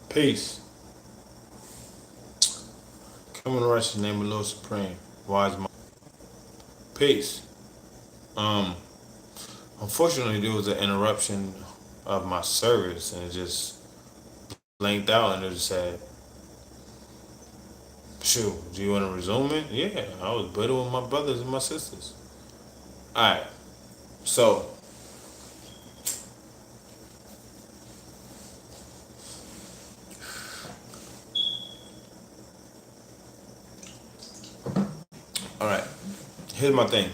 Peace. Come in the righteous name of Lord Supreme. Wise mind. Peace. Um, Unfortunately, there was an interruption of my service, and it just blanked out, and it just said, "Shoot, do you want to resume it?" Yeah, I was better with my brothers and my sisters. All right. So, all right. Here's my thing.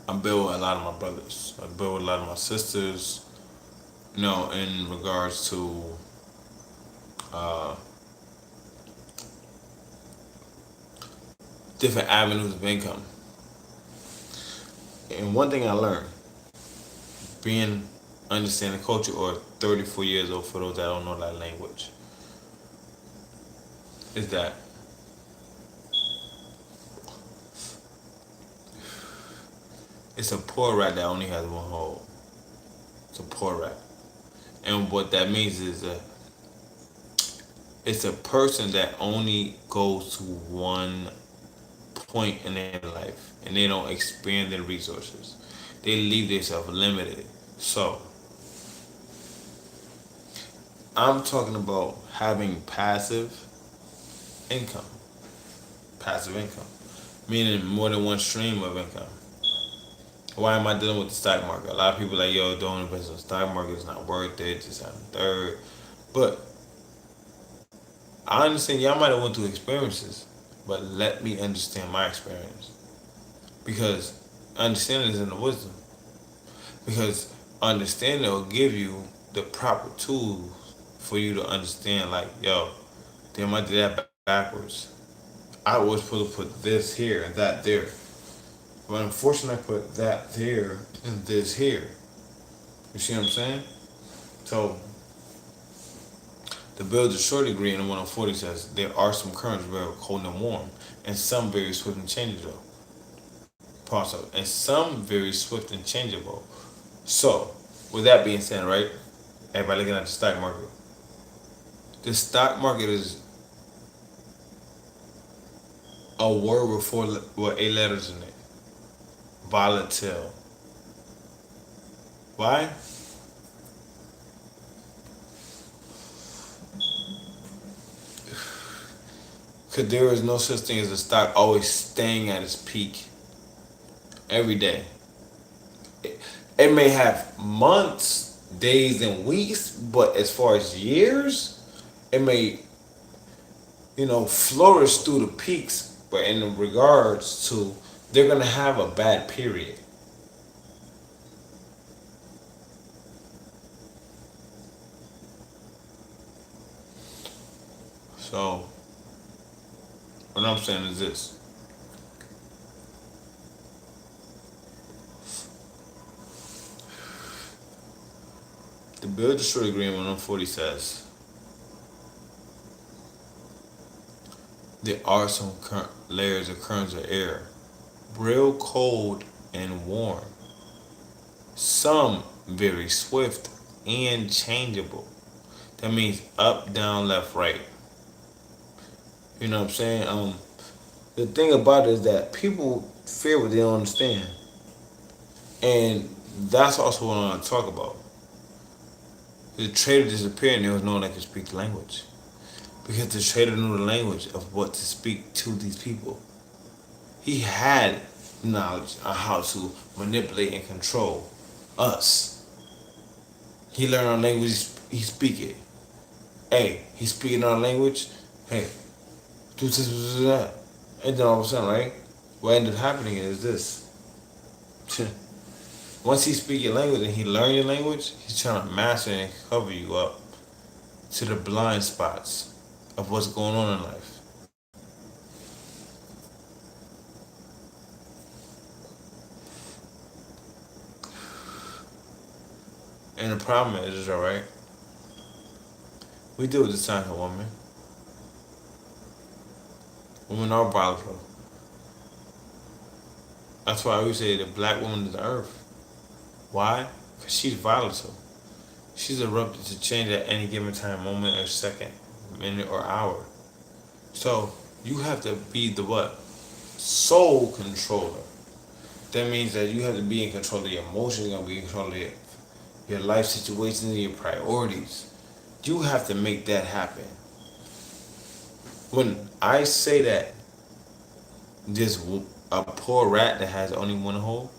I build with a lot of my brothers. I build with a lot of my sisters. In regards to uh, different avenues of income. And one thing I learned, being understanding culture, or 34 years old for those that don't know that language, is that it's a poor rat that only has one hole. It's a poor rat. And what that means is that it's a person that only goes to one point in their life and they don't expand their resources. They leave themselves limited. So I'm talking about having income. Passive income. Meaning more than one stream of income. Why am I dealing with the stock market? A lot of people like, yo, don't invest in the stock market, it's not worth it, just have a third. But I understand y'all might have went through experiences, but let me understand my experience. Because understanding is in the wisdom. Because understanding will give you the proper tools for you to understand, like, yo, damn, I did that backwards. I was supposed to put this here and that there. But unfortunately, I put that there and this here. You see what I'm saying? So, the Bill Short degree in the 140 says there are some currents very cold and warm, and some very swift and changeable. Pause. And some very swift and changeable. So, with that being said, right? Everybody looking at the stock market. The stock market is a word with 8 letters in it. Volatile. Why? Because there is no such thing as a stock always staying at its peak every day. It may have months, days, and weeks, but as far as years, it may, flourish through the peaks. But in regards to, they're going to have a bad period. So, what I'm saying is this. The Bill Destroy Agreement 140 says there are some layers of currents of air, real cold and warm. Some very swift and changeable. That means up, down, left, right. You know what I'm saying? The thing about it is that people fear what they don't understand. And that's also what I want to talk about. The trader disappeared and there was no one that could speak the language. Because the trader knew the language of what to speak to these people. He had knowledge on how to manipulate and control us. He learned our language, he speak it. Hey, he's speaking our language. Hey, do this, do that. And then all of a sudden, right? What ended up happening is this. Once he speak your language and he learn your language, he's trying to master and cover you up to the blind spots of what's going on in life. And the problem is, alright, we deal with this type of woman. Women are volatile. That's why we say the black woman is the earth. Why? Because she's volatile. She's erupted to change at any given time, moment or second, minute or hour. So you have to be the what? Soul controller. That means that you have to be in control of your emotions, you're gonna be in control of your life situations and your priorities. You have to make that happen. When I say that this a poor rat that has only one hole,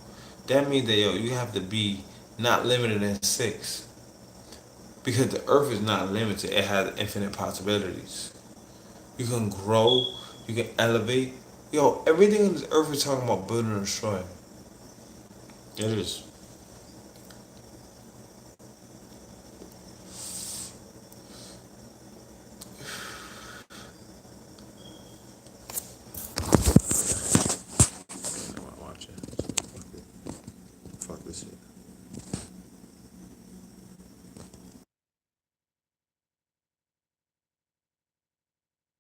that means that you have to be not limited in six. Because the earth is not limited, it has infinite possibilities. You can grow, you can elevate. Everything on this earth is talking about building and destroying. It is. Watch it. Fuck this shit.